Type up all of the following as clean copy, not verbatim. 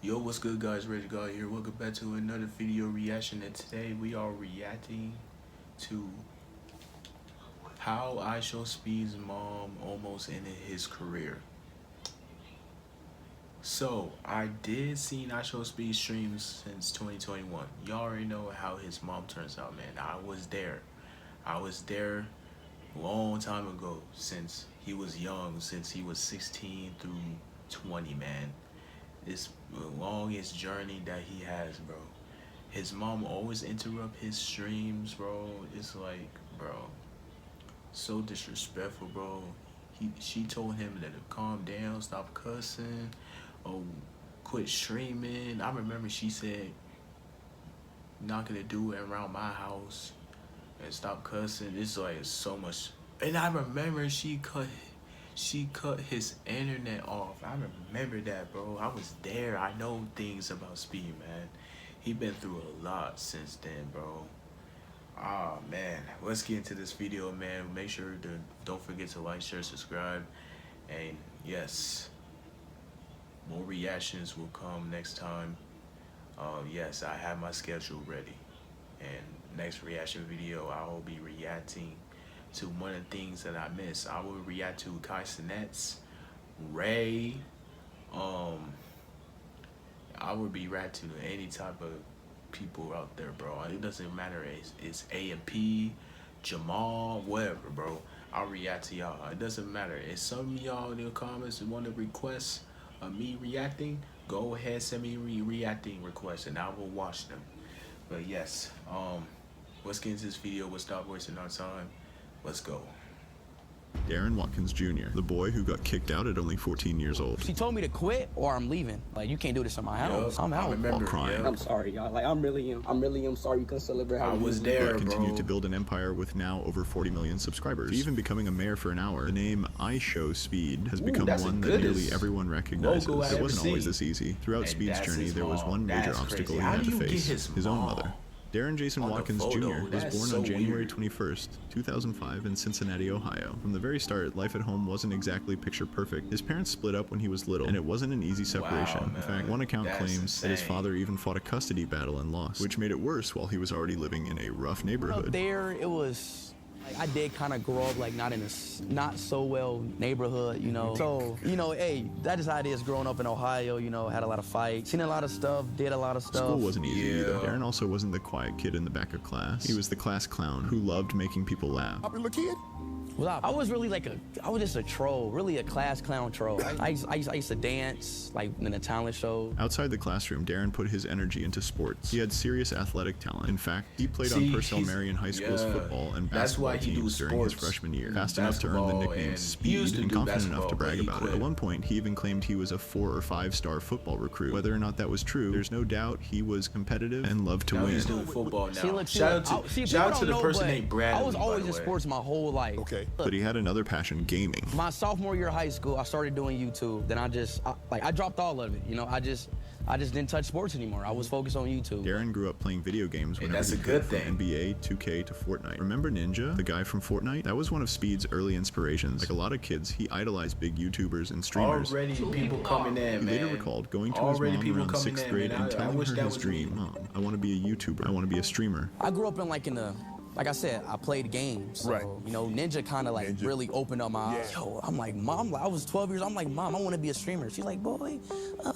Yo, what's good guys, Rich God here. Welcome back to another video reaction, and today we are reacting to how IShowSpeed's mom almost ended his career. So, I did see IShowSpeed streams since 2021. Y'all already know how his mom turns out, man. I was there. I was there a long time ago, since he was young, since he was 16 through 20, man. This longest journey that he has, bro. His mom always interrupt his streams, bro. It's like, bro, so disrespectful, bro. She told him that to calm down, stop cussing, or quit streaming. I remember she said, not gonna do it around my house and stop cussing. It's like so much. And I remember she cut his internet off. I remember that, bro. I was there. I know things about Speed, man. He been through a lot since then, bro. Ah, man. Let's get into this video, man. Make sure to don't forget to like, share, subscribe, and yes, more reactions will come next time. Yes, I have my schedule ready, and next reaction video I will be reacting to one of the things that I missed. I will react to Kai Sinet's Ray. I would be reacting to any type of people out there, bro. It doesn't matter. It's A&P, Jamal, whatever, bro. I'll react to y'all. It doesn't matter. If some of y'all in the comments want to request me reacting, go ahead, send me reacting requests and I will watch them. But yes, let's get into this video. We'll stop wasting our time. Let's go. Darren Watkins Jr., the boy who got kicked out at only 14 years old. She told me to quit or I'm leaving. Like, you can't do this in my house. I'm out. While crying. I'm sorry, y'all. Like, I'm really sorry you couldn't celebrate how I was there, But bro. continued to build an empire with now over 40 million subscribers. Even becoming a mayor for an hour. The name IShowSpeed has become one that nearly everyone recognizes. It wasn't always this easy. Throughout Speed's journey, there was one major obstacle he had to face: his own mother. Darren Jason Watkins Jr. was born on January 21st, 2005 in Cincinnati, Ohio. From the very start, life at home wasn't exactly picture perfect. His parents split up when he was little, and it wasn't an easy separation. In fact, one account claims that his father even fought a custody battle and lost, which made it worse while he was already living in a rough neighborhood. Up there, it was... I did kind of grow up like not in a not so well neighborhood, you know. So, you know, hey, that is how it is growing up in Ohio, you know, had a lot of fights, seen a lot of stuff, did a lot of stuff. School wasn't easy either. Darren also wasn't the quiet kid in the back of class. He was the class clown who loved making people laugh. Popular kid? Well, I was really like I was just a troll, really a class clown troll. I used to dance, like in a talent show. Outside the classroom, Darren put his energy into sports. He had serious athletic talent. In fact, he played on Purcell Marion High School's football and basketball teams during his freshman year, fast enough to earn the nickname Speed and confident enough to brag about it. At one point, he even claimed he was a 4- or 5-star football recruit. Whether or not that was true, there's no doubt he was competitive and loved to win. He's doing football now. Shout out to the person named Bradley. I was always in sports my whole life. Okay. But he had another passion: gaming. My sophomore year of high school, I started doing YouTube. Then I dropped all of it. You know, I just didn't touch sports anymore. I was focused on YouTube. Darren grew up playing video games whenever that's a he good could, thing. from NBA, 2K to Fortnite. Remember Ninja, the guy from Fortnite? That was one of Speed's early inspirations. Like a lot of kids, he idolized big YouTubers and streamers. Already people coming in, He man. later recalled going to his mom around 6th grade and telling her his dream: "Mom, I want to be a YouTuber. I want to be a streamer." I grew up like I said, I played games. So, Right. you know, Ninja kind of like really opened up my eyes. Yo, I'm like, Mom, I was 12 years old. I'm like, Mom, I want to be a streamer. She's like, boy, And I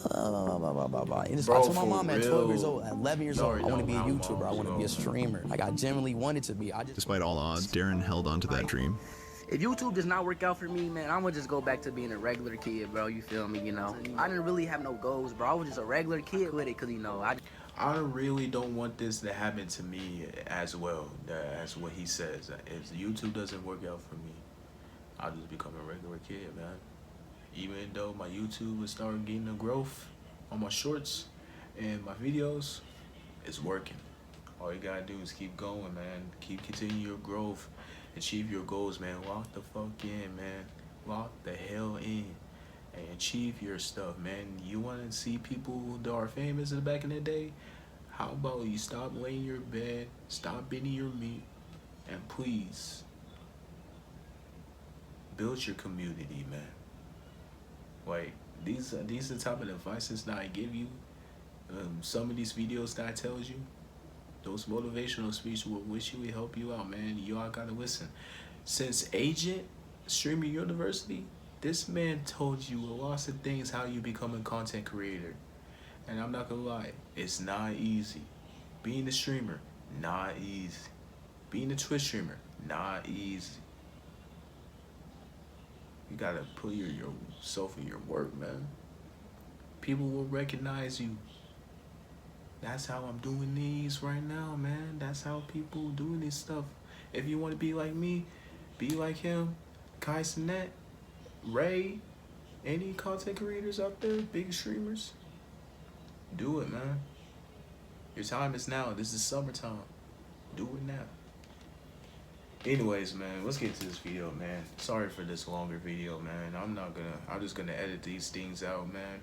told my mom at 12 years old, at 11 years old, I want to be a YouTuber. I want to be a streamer. Like, I genuinely wanted to be. Despite all odds, Darren held on to that dream. If YouTube does not work out for me, man, I'm gonna just go back to being a regular kid, bro. You feel me? You know, I didn't really have no goals, bro. I was just a regular kid with it, cause you know, I really don't want this to happen to me as well. As what he says. If YouTube doesn't work out for me, I'll just become a regular kid, man. Even though my YouTube is starting getting a growth on my shorts and my videos, it's working. All you gotta do is keep going, man. Continue your growth. Achieve your goals, man. Walk the fuck in, man. Walk the hell in. And achieve your stuff, man. You want to see people that are famous in the back in the day? How about you stop laying your bed, stop bending your meat, and please build your community, man. Like, these are the type of advices that I give you Some of these videos that I tells you, those motivational speeches will wish you would help you out, man. Y'all gotta listen. Since Agent Streamer University, this man told you lots of things how you become a content creator. And I'm not gonna lie, it's not easy. Being a streamer, not easy. Being a Twitch streamer, not easy. You gotta put yourself in your work, man. People will recognize you. That's how I'm doing these right now, man. That's how people doing this stuff. If you want to be like me, be like him, Kai Sinet, Ray, any content creators out there, big streamers, do it, man. Your time is now. This is summertime. Do it now. Anyways, man, let's get to this video, man. Sorry for this longer video, man. I'm just gonna edit these things out, man.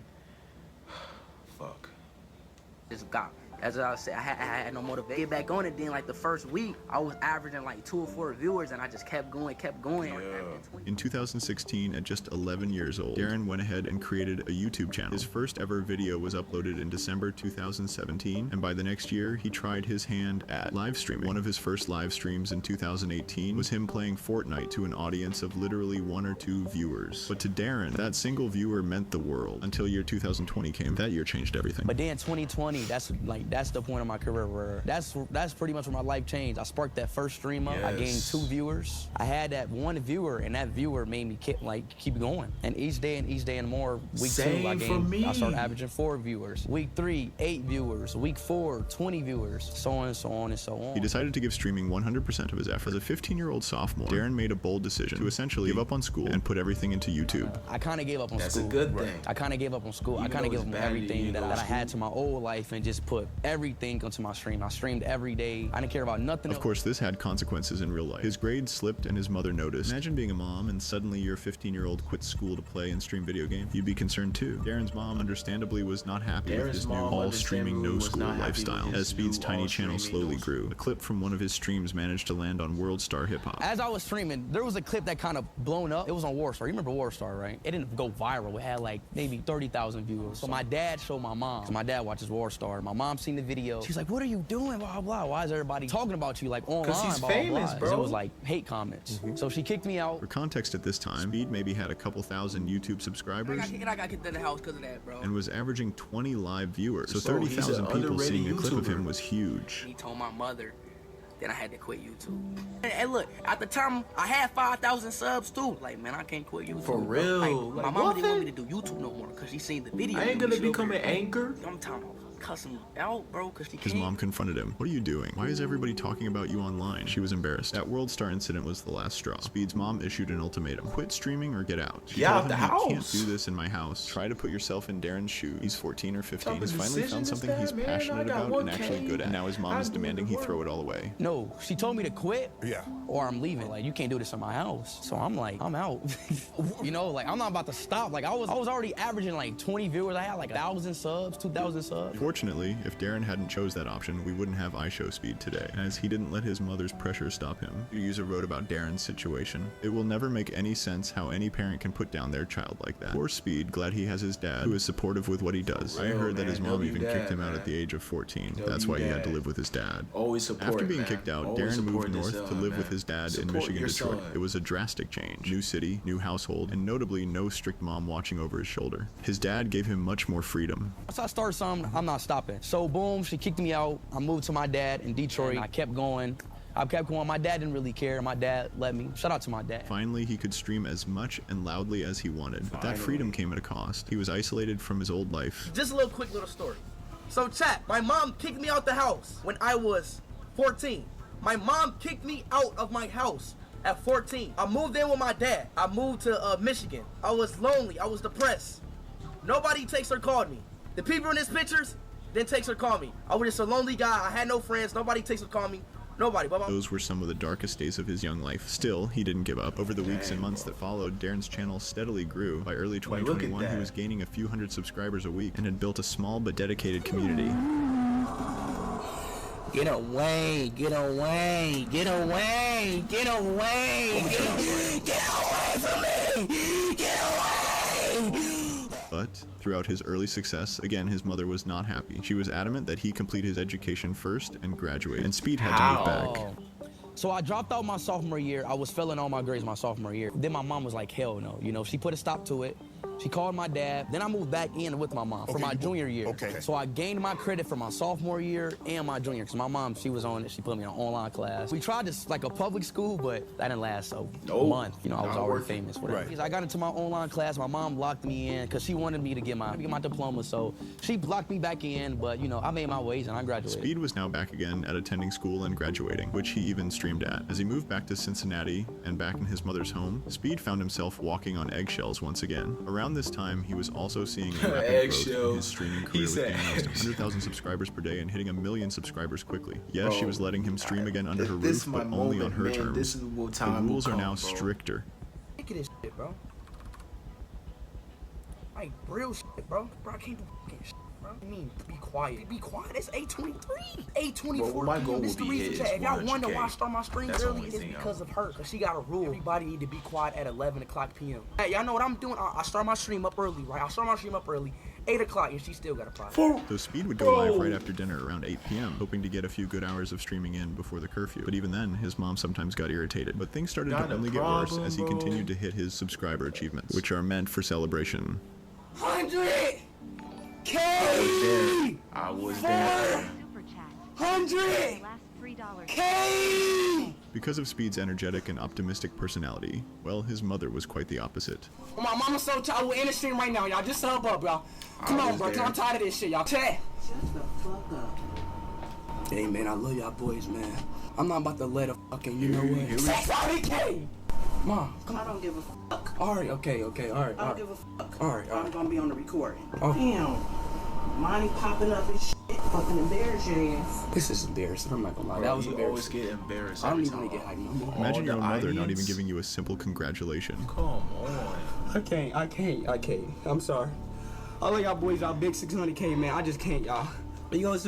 Fuck. Just got, as I said, I had no motivation to get back on it. Then like the first week, I was averaging like 2 or 4 viewers, and I just kept going. Yeah. In 2016, at just 11 years old, Darren went ahead and created a YouTube channel. His first ever video was uploaded in December 2017, and by the next year, he tried his hand at live streaming. One of his first live streams in 2018 was him playing Fortnite to an audience of literally 1 or 2 viewers. But to Darren, that single viewer meant the world until year 2020 came. That year changed everything. But then 2020, that's the point of my career where that's pretty much where my life changed. I sparked that first stream up. Yes. I gained 2 viewers. I had that 1 viewer, and that viewer made me keep going. And each day and more. Week 2, I started averaging 4 viewers. Week 3, 8 viewers. Week 4, 20 viewers. So on and so on and so on. He decided to give streaming 100% of his effort. As a 15-year-old sophomore, Darren made a bold decision to essentially give up on school and put everything into YouTube. I kind of gave up on school. That's a good thing. I kind of gave up on school. I kind of gave up on everything that I had to my old life and just put everything onto my stream. I streamed every day. I didn't care about nothing. Of course, this had consequences in real life. His grades slipped and his mother noticed. Imagine being a mom and suddenly your 15-year-old quits school to play and stream video games. You'd be concerned too. Darren's mom understandably was not happy with his new all-streaming no-school lifestyle. As Speed's tiny channel slowly grew, a clip from one of his streams managed to land on World Star Hip Hop. As I was streaming, there was a clip that kind of blown up. It was on Warstar. You remember Warstar, right? It didn't go viral. It had like maybe 30,000 viewers. So my dad showed my mom. So my dad watches Warstar. My mom seen the video. She's like, "What are you doing? Blah, blah. Why is everybody talking about you like online?" Because he's famous, bro. It was like hate comments. So she kicked me out. For context, at this time, Speed maybe had a couple thousand YouTube subscribers. I got kicked in the house because of that, bro. And was averaging 20 live viewers. So 30,000 people seeing a clip of him was huge. He told my mother. Then I had to quit YouTube. And look, at the time, I had 5,000 subs too. Like, man, I can't quit YouTube. For real? Like, my mama didn't want me to do YouTube no more because she seen the video. I ain't gonna become an anchor. I'm telling you, cussing me out, bro, because she His mom confronted him. "What are you doing? Why is everybody talking about you online?" She was embarrassed. That World Star incident was the last straw. Speed's mom issued an ultimatum. Quit streaming or get out. She told him, "You can't do this in my house. Try to put yourself in Darren's shoes. He's 14 or 15. He's finally found something he's passionate about and actually good at. Now his mom is demanding he throw it all away." No, she told me to quit or I'm leaving. Like, you can't do this in my house. So I'm like, I'm out. You know, like, I'm not about to stop. Like, I was already averaging like 20 viewers. I had like 1,000 subs, 2,000 subs. Fortunately, if Darren hadn't chose that option, we wouldn't have IShowSpeed today, as he didn't let his mother's pressure stop him. A user wrote about Darren's situation. "It will never make any sense how any parent can put down their child like that. Poor Speed, glad he has his dad, who is supportive with what he does. I heard that his mom even kicked him out at the age of 14. That's why he had to live with his dad." Always support. After being kicked out, Darren moved north to live with his dad in Michigan, Detroit. It was a drastic change. New city, new household, and notably no strict mom watching over his shoulder. His dad gave him much more freedom. Once I start something, I'm not stopping. So boom, she kicked me out. I moved to my dad in Detroit. I kept going. My dad didn't really care. My dad let me. Shout out to my dad. Finally, he could stream as much and loudly as he wanted. But that freedom came at a cost. He was isolated from his old life. Just a quick little story. So chat, my mom kicked me out the house when I was 14. My mom kicked me out of my house at 14. I moved in with my dad. I moved to Michigan. I was lonely. I was depressed. Nobody takes or called me. The people in these pictures didn't take or call me. I was just a lonely guy. I had no friends. Nobody takes or call me. Nobody. Bye-bye. Those were some of the darkest days of his young life. Still, he didn't give up. Over the weeks and months that followed, Darren's channel steadily grew. By early 2021, he was gaining a few hundred subscribers a week and had built a small but dedicated community. Get away, get away, get away, get away, get away from me, get away! But But throughout his early success, again, his mother was not happy. She was adamant that he complete his education first and graduate, and Speed had to move back. So I dropped out my sophomore year. I was failing all my grades my sophomore year. Then my mom was like, hell no. You know, she put a stop to it. She called my dad. Then I moved back in with my mom for my junior year. Okay. So I gained my credit for my sophomore year and my junior, because my mom, she was on it. She put me in an online class. We tried this like a public school, but that didn't last a month. You know, I was already famous. Whatever. Right. I got into my online class. My mom locked me in because she wanted me to get my diploma. So she locked me back in, but you know, I made my ways and I graduated. Speed was now back again at attending school and graduating, which he even streamed at. As he moved back to Cincinnati and back in his mother's home, Speed found himself walking on eggshells once again. Around this time, he was also seeing a rapid growth in his streaming career with getting almost 100,000 subscribers per day and hitting 1 million subscribers quickly. Yes, she was letting him stream again under her roof, but only on her terms. The rules are now stricter. Look at this shit, bro. Like, real shit, bro. Bro, I can't do fucking shit, bro. I mean, be quiet. Be quiet. It's 8:23. 8:24 p.m. This the reason, chat. If y'all wonder why I start my streams early, it's because of her. Because she got a rule. Everybody need to be quiet at 11 o'clock p.m. Hey, y'all know what I'm doing? I start my stream up early, right? I start my stream up early. 8 o'clock, and she still got a problem. So Speed would go live right after dinner around 8 p.m., hoping to get a few good hours of streaming in before the curfew. But even then, his mom sometimes got irritated. But things started to only get worse as he continued to hit his subscriber achievements, which are meant for celebration. 100K! I was there. 100K! Because of Speed's energetic and optimistic personality, well, his mother was quite the opposite. My mama's so tired. We're in the stream right now, y'all. Just sub up, y'all. Come on, bro. I'm tired of this shit, y'all. Chat. Shut the fuck up. Hey, man, I love y'all boys, man. I'm not about to let a fucking, you know what? 600K! Mom, come on. I don't give a fuck. All right, okay, all right. I don't give a fuck. All right. I'm gonna be on the recording. Oh. Damn. Money popping up and shit. Fucking embarrass your ass. This is embarrassing. I'm not gonna lie. That was embarrassing. Always get embarrassed. I don't even get hyped no more. Imagine your own mother not even giving you a simple congratulation. Come on. I can't. I'm sorry. I love y'all boys, y'all big 600K, man. I just can't, y'all. We gonna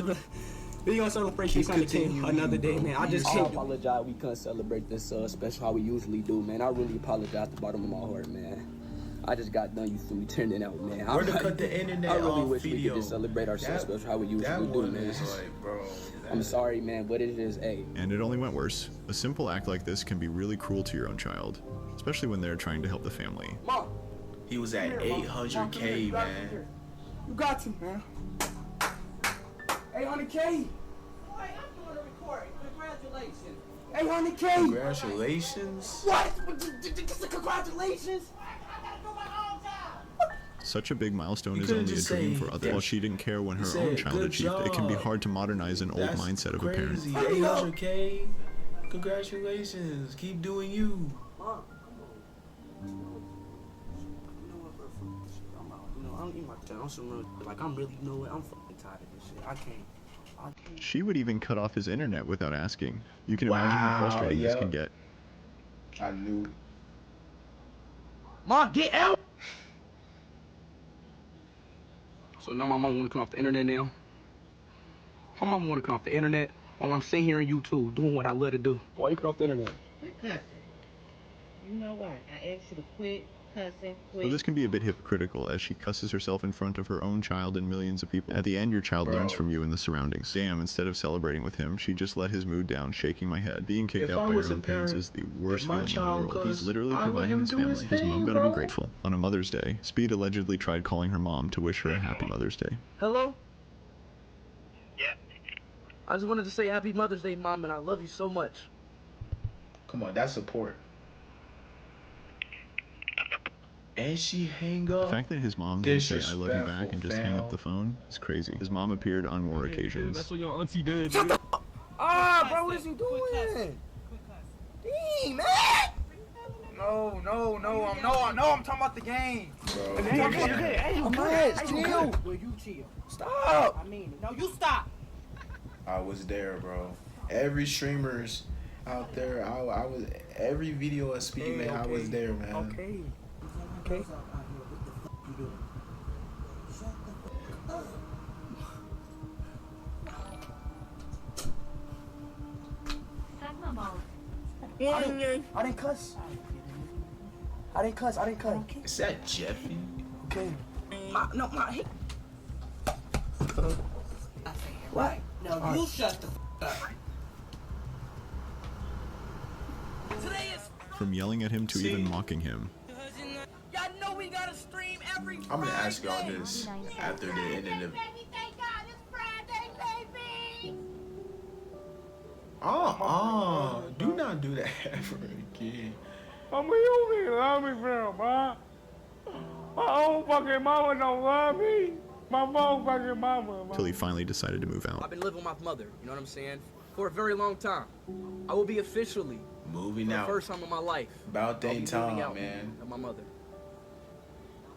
celebrate 600K another day, man. I just can't. I apologize. We couldn't celebrate this special how we usually do, man. I really apologize at the bottom of my heart, man. I just got done. You see me turning out, man. We're to cut the internet I really off wish video. we could just celebrate ourselves special how we usually do, man. Like, bro, I'm sorry, man, but it is a. And it only went worse. A simple act like this can be really cruel to your own child, especially when they're trying to help the family. Mom. He was at 800K, man. You got to, man. 800K. Boy, I'm doing a recording. Congratulations. 800K. Congratulations. What? Just a congratulations. Such a big milestone is only a dream for others. While she didn't care when her own child achieved, it can be hard to modernize an old mindset of a parent. 800K. Congratulations. Keep doing you. Mom. You know what, bro? I'm out. You know, I don't need my time. I'm some real, like, I'm really, you know what? I'm fucking tired of this shit. I can't. She would even cut off his internet without asking. You can imagine how frustrating this can get. I knew. Mom, get out! So now my mom wanna come off the internet now? My mom wanna come off the internet while I'm sitting here on YouTube doing what I love to do. Why you cut off the internet? Quit cussing. You know what? I asked you to quit cussing. So this can be a bit hypocritical as she cusses herself in front of her own child and millions of people. At the end, your child learns from you and the surroundings. Damn, instead of celebrating with him, she just let his mood down, shaking my head. Being kicked out by your own parents is the worst feeling in the world. He's literally providing his family. His mom gotta be grateful. On a Mother's Day, Speed allegedly tried calling her mom to wish her a happy Mother's Day. Hello? Yeah. I just wanted to say happy Mother's Day, Mom, and I love you so much. Come on, that's support. And she hang up. The fact that his mom didn't say I love you back and just hang up the phone is crazy. His mom appeared on more occasions. That's what your auntie did. Shut the f***! Ah, bro, what is he doing? Dang, man! No, I'm talking about the game. Bro, Hey, you good? Chill. Will you chill? Stop! I mean, no, you stop. I was there, bro. Every streamers out there, I was every video of Speed, man, I was there, man. Okay. Okay. I didn't cuss. Is that Jeffy? Okay. my. Right. Now you shut the f up. From yelling at him to even mocking him. Y'all know we gotta stream every I'm gonna ask y'all this after the end of the. Do not do that ever again. You can love me from, huh? My own fucking mama don't love me. My own fucking mama. Till he finally decided to move out. I've been living with my mother, you know what I'm saying? For a very long time. I will be officially moving out. For the first time in my life. About dang time, man. Of my mother.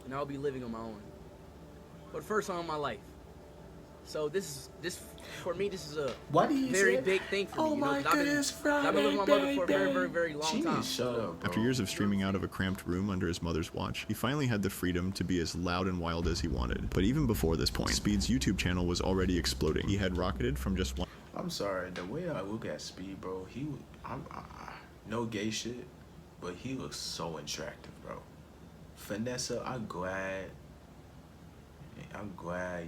And I'll be living on my own. For the first time in my life. So this for me, this is a very big thing for me. Oh my goodness, Friday, I've been with my mother for a very, very, very long time. Shut up, bro. After years of streaming out of a cramped room under his mother's watch, he finally had the freedom to be as loud and wild as he wanted. But even before this point, Speed's YouTube channel was already exploding. He had rocketed from just one. I'm sorry, the way I look at Speed, bro, no gay shit, but he looks so attractive, bro. Vanessa, I'm glad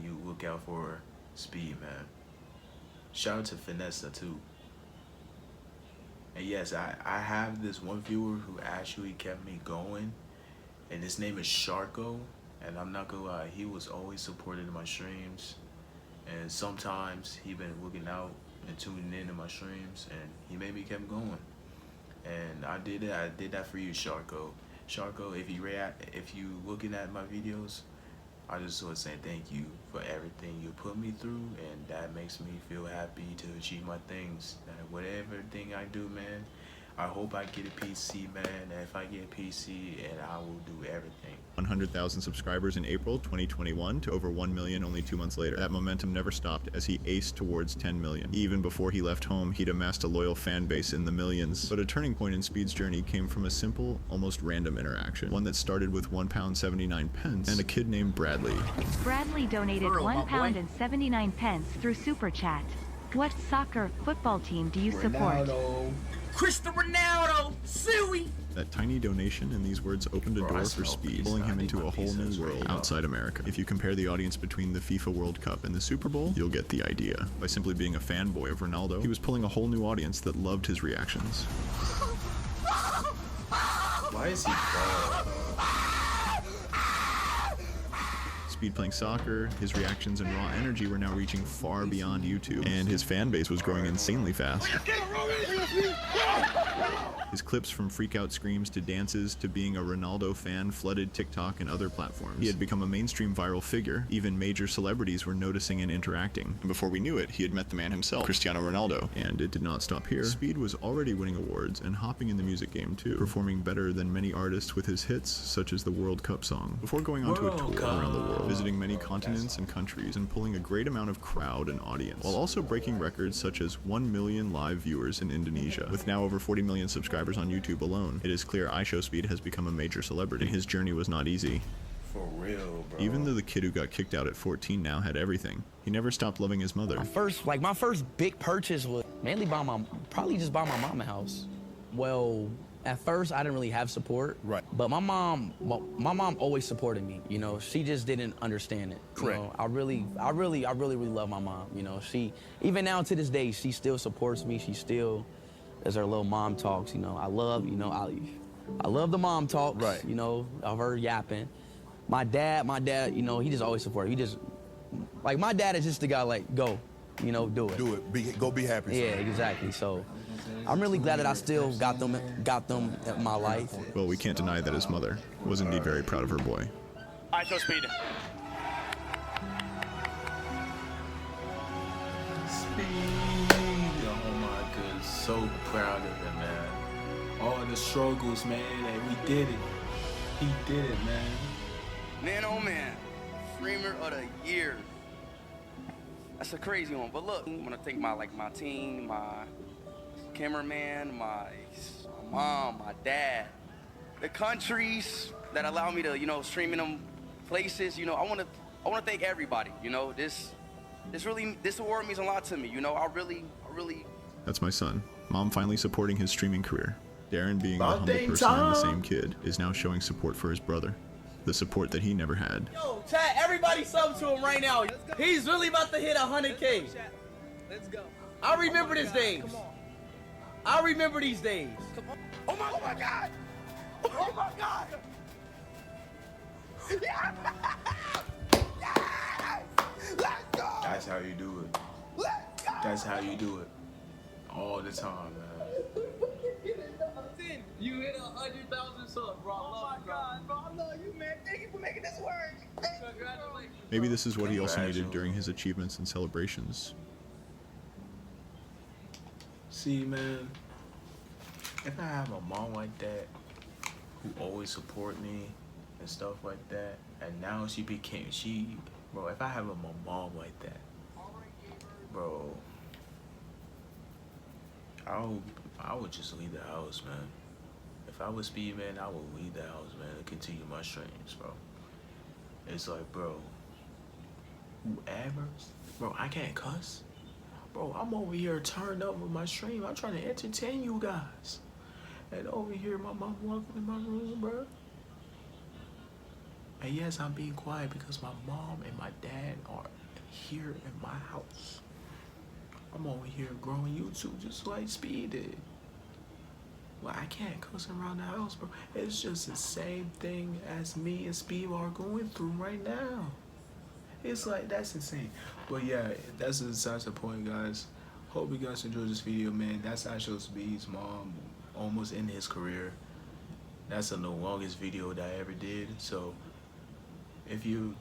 you look out for Speed, man. Shout out to Vanessa too. And yes, I have this one viewer who actually kept me going, and his name is Sharko, and I'm not gonna lie, he was always supporting my streams, and sometimes he been looking out and tuning in to my streams, and he made me keep going. And I did that for you, Sharko. Sharko, if you looking at my videos, I just want to say thank you for everything you put me through, and that makes me feel happy to achieve my things. Whatever thing I do, man, I hope I get a PC, man. And if I get a PC, and I will do everything. 100,000 subscribers in April 2021 to over 1 million only 2 months later. That momentum never stopped as he aced towards 10 million. Even before he left home, he'd amassed a loyal fan base in the millions. But a turning point in Speed's journey came from a simple, almost random interaction. One that started with £1.79 and a kid named Bradley. Bradley donated £1.79 through Super Chat. What soccer football team do you support? Cristiano Ronaldo, Suey. That tiny donation and these words opened a door for Speed, pulling him into a whole new world outside America. If you compare the audience between the FIFA World Cup and the Super Bowl, you'll get the idea. By simply being a fanboy of Ronaldo, he was pulling a whole new audience that loved his reactions. Why is he bald? Speed playing soccer, his reactions and raw energy were now reaching far beyond YouTube, and his fan base was growing insanely fast. His clips from freak-out screams to dances to being a Ronaldo fan flooded TikTok and other platforms. He had become a mainstream viral figure. Even major celebrities were noticing and interacting. And before we knew it, he had met the man himself, Cristiano Ronaldo. And it did not stop here. Speed was already winning awards and hopping in the music game too, performing better than many artists with his hits, such as the World Cup song. Before going on to a tour around the world, visiting many continents and countries, and pulling a great amount of crowd and audience, while also breaking records such as 1 million live viewers in Indonesia. With now over 40 million subscribers on YouTube alone, it is clear IShowSpeed has become a major celebrity. His journey was not easy. For real, bro. Even though the kid who got kicked out at 14 now had everything, he never stopped loving his mother. My first big purchase was mainly probably just buy my mom a house. Well, at first I didn't really have support. Right. But my mom always supported me. You know, she just didn't understand it. Correct. You know, I really love my mom. You know, she, even now to this day, she still supports me. She still does her little mom talks. You know, I love the mom talks. Right. You know, of her yapping. My dad, you know, he just always supported. He just, like, my dad is just the guy, like, go, you know, do it. Do it. Go be happy. Yeah, exactly. So I'm really glad that I still got them in my life. Well, we can't deny that his mother was indeed very proud of her boy. IShowSpeed. Oh my goodness, so proud of him, man. All the struggles, man, and we did it. He did it, man. Man, oh man, streamer of the year. That's a crazy one. But look, I'm gonna thank my team, my cameraman, my mom, my dad, the countries that allow me to, you know, stream in them places. You know, I wanna thank everybody. You know, this award means a lot to me. You know, I really. That's my son. Mom finally supporting his streaming career. Darren, being the humble person and the same kid, is now showing support for his brother. the support that he never had. Yo, chat, everybody sub to him right now. He's really about to hit 100K. Let's go. I remember these days. I remember these days. Oh my God. Oh my God. Yes! Let's go. That's how you do it. Let's go. That's how you do it. All the time, man. You hit 100,000 subs, bro. Oh my God, bro. I love you, man. Thank you for making this work. Congratulations. Maybe this is what he also needed during his achievements and celebrations. See, man, if I have a mom like that who always support me and stuff like that, and now bro, if I have a mom like that, bro, I would just leave the house, man. If I was Speed, man, I would leave the house, man, and continue my streams, bro. It's like, bro, whoever, bro, I can't cuss. Bro, I'm over here turned up with my stream. I'm trying to entertain you guys. And over here, my mom walking in my room, bro. And yes, I'm being quiet because my mom and my dad are here in my house. I'm over here growing YouTube just like Speed did. Well, I can't cuss around the house, bro. It's just the same thing as me and Speed are going through right now. It's like, that's insane. But yeah, that's besides the point, guys. Hope you guys enjoyed this video, man. That's IShowSpeed's mom, almost in his career. That's the longest video that I ever did. So if you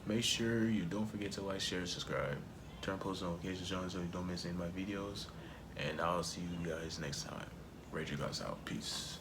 make sure you don't forget to like, share, subscribe, turn post notifications on so you don't miss any of my videos. And I'll see you guys next time. Rage, you guys out. Peace.